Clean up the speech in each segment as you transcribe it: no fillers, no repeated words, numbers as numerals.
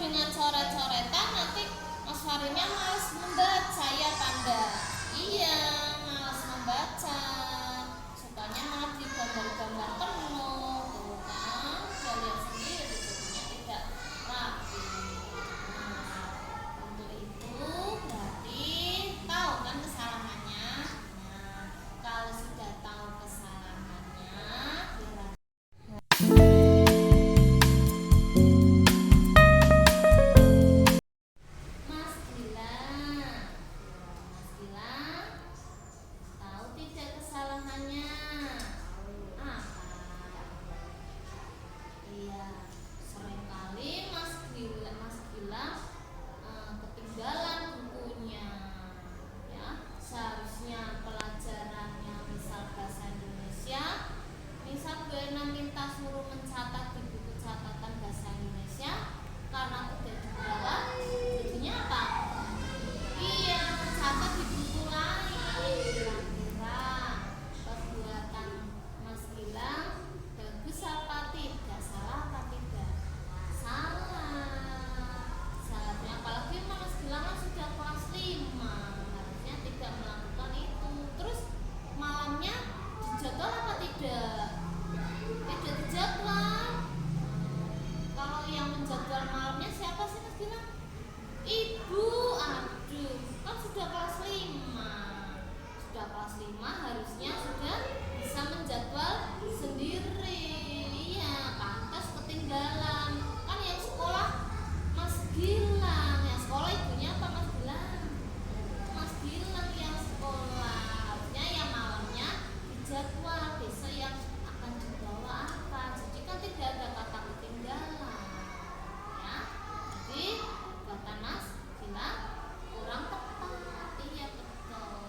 dengan coret-coretan nanti Mas Farinya males membaca ya Panda. Iya, males membaca. Sukanya malah di gambar-gambar penuh, tuh kan? Udah lihat sendiri jadinya tidak rapi. Nah, untuk itu berarti tahu kan kesalahannya. Nah, kalau sudah tahu kesalahannya, Mas Gilang, Mas Gilang, tahu tidak kesalahannya? Apa? Iya, seringkali Mas Gilang ketinggalan bukunya. Ya, seharusnya pelajarannya misal bahasa Indonesia, misal Bu Ena minta suruh mencatat di buku catatan bahasa Indonesia, karena udah dibawa, jadinya apa? Iya, mencatat di buku lain. Kira-kira perbuatan Mas Gilang bagus apa tidak? Salah apa tidak? Salah. Seharusnya apalagi Mas Gilang kan sudah kelas 5, harusnya tidak melakukan itu. Terus malamnya dijadwal apa tidak? Tidak dijadwal. Kalau yang menjadwal malamnya siapa sih Mas Gilang? Ibu. Aduh, kan sudah kelas 5. Sudah kelas 5 harusnya sudah bisa menjadwal sendiri. Iya, pantas ketinggalan. Kan yang sekolah Mas Gilang. Yang sekolah ibunya apa Mas Gilang? Mas Gilang yang sekolah. Harusnya yang malamnya dijadwal besok yang akan dibawa apa. Jadi kan tidak ada kata ketinggalan. Ya. Jadi kata Mas Gilang kurang tepat. Iya betul.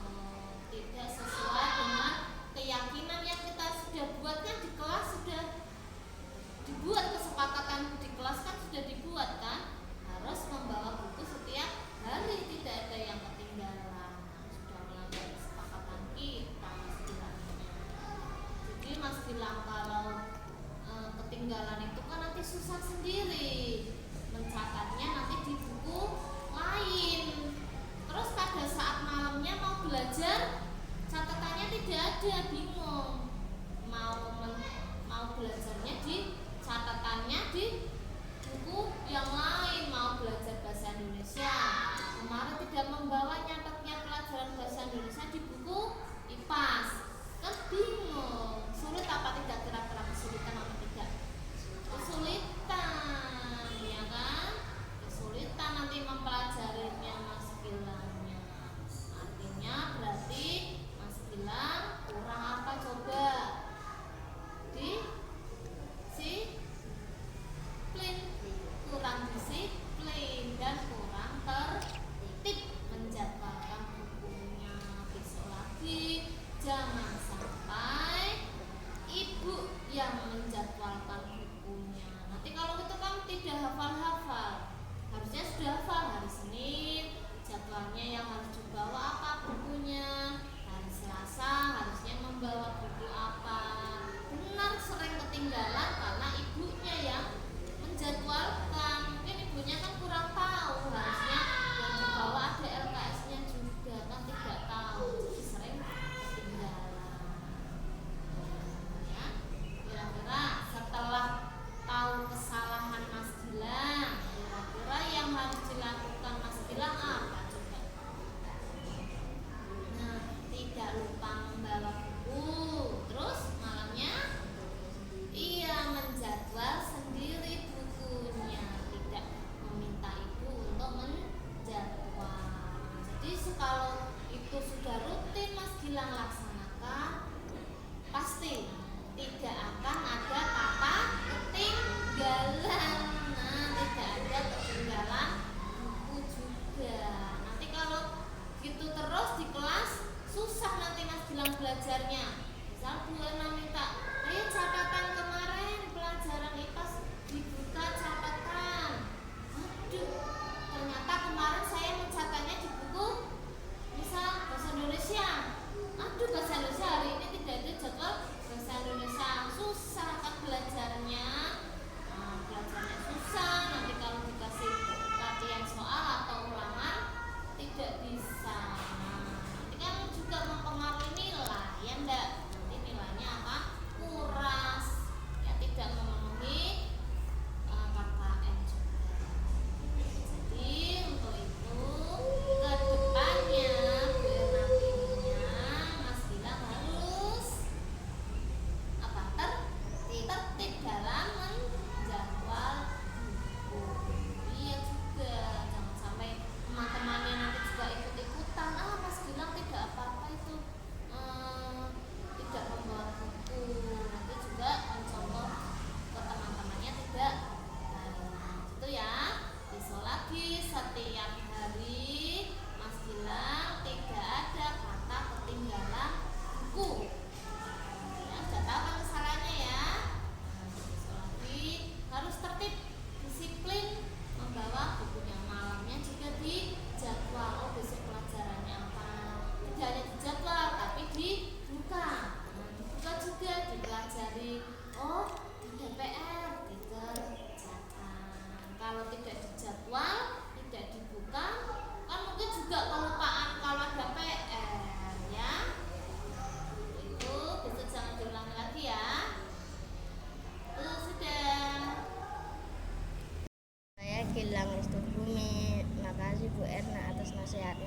Tidak sesuai dengan keyakinan yang kita sudah buat kan di kelas, sudah dibuat kesepakatan di kelas kan sudah dibuat kan, harus membawa buku setiap hari, tidak ada yang ketinggalan. Nah, sudah melanggar kesepakatan kita Mas Gilangnya. Jadi Mas Gilang kalau ketinggalan itu kan nanti susah sendiri mencatatnya, nanti di buku lain. Terus pada saat malamnya mau belajar, catatannya tidak ada, bingung. Mau belajarnya di catatannya di buku yang lain, mau belajar bahasa Indonesia. Kemarin tidak membawa nyatetnya pelajaran bahasa Indonesia di buku IPAS. Kan bingung. Sulit apa tidak, kira-kira kesulitan apa tidak? Kesulitan, ya kan? Kesulitan nanti mempelajarinya Mas Gilangnya. Artinya berarti Mas Gilang kurang apa coba?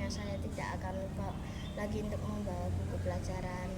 saya tidak akan lupa lagi untuk membawa buku pelajaran